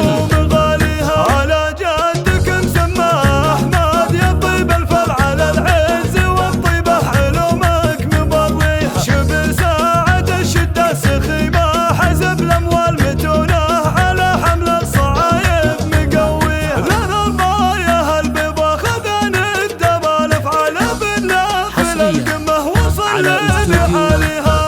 الأنيق. على جدك مسماه أحمد يا طيب الفل على العز والطيبة علومك مبريها. شبه ساعة الشدة سخيمة حسب الأموال متونة على حمل الصعايب مقويها. لنا الراية البيضة خذن الدبالف على بالنافل القمة وصل لحالها.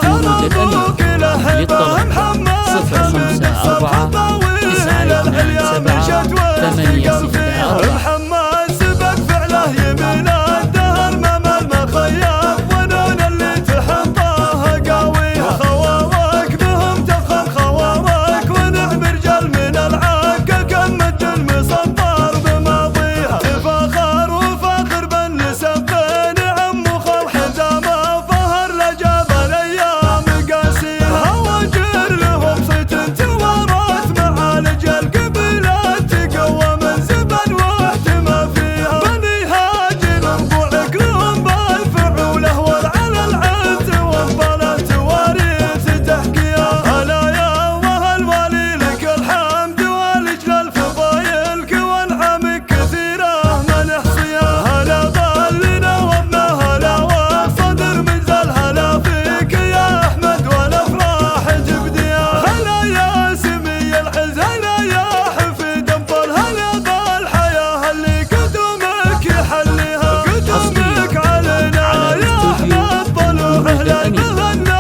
تربوك له هيبة محمد حمد الصفا طويل العليا مشت وثقل فيها. محمد سبق فعله يمين الدهر ممل مخيف ظنون اللي تحطها قاويها. خوارك بهم تفخم خوارك ونعم رجال من العكا كم مد المسطر بماضيها. تفاخر وفاخر بالنسب بين عم وخال حزامه ظهر لجاب الايام قاسيها. وجر لهم صيت توارث معالج القبيلات تقوى من زبن واهتمى فيها. بني هاجر ربوعك لهم بالفعوله والعلى العز وانطلت تواريث تحكيها. هلا يا الله الوالي لك الحمد والاجلال فضايلك وانعامك كثيره ما نحصيها. هلا ظلنا وابنا هلا والصدر منزل هلا فيك يا احمد والافراح تبديها. هلا يا سمي العز هلا يا حفيد انطل هلا بالحياه اللي قدومك يحليها. قدومك علينا يا احمد طلوع اهل المهنا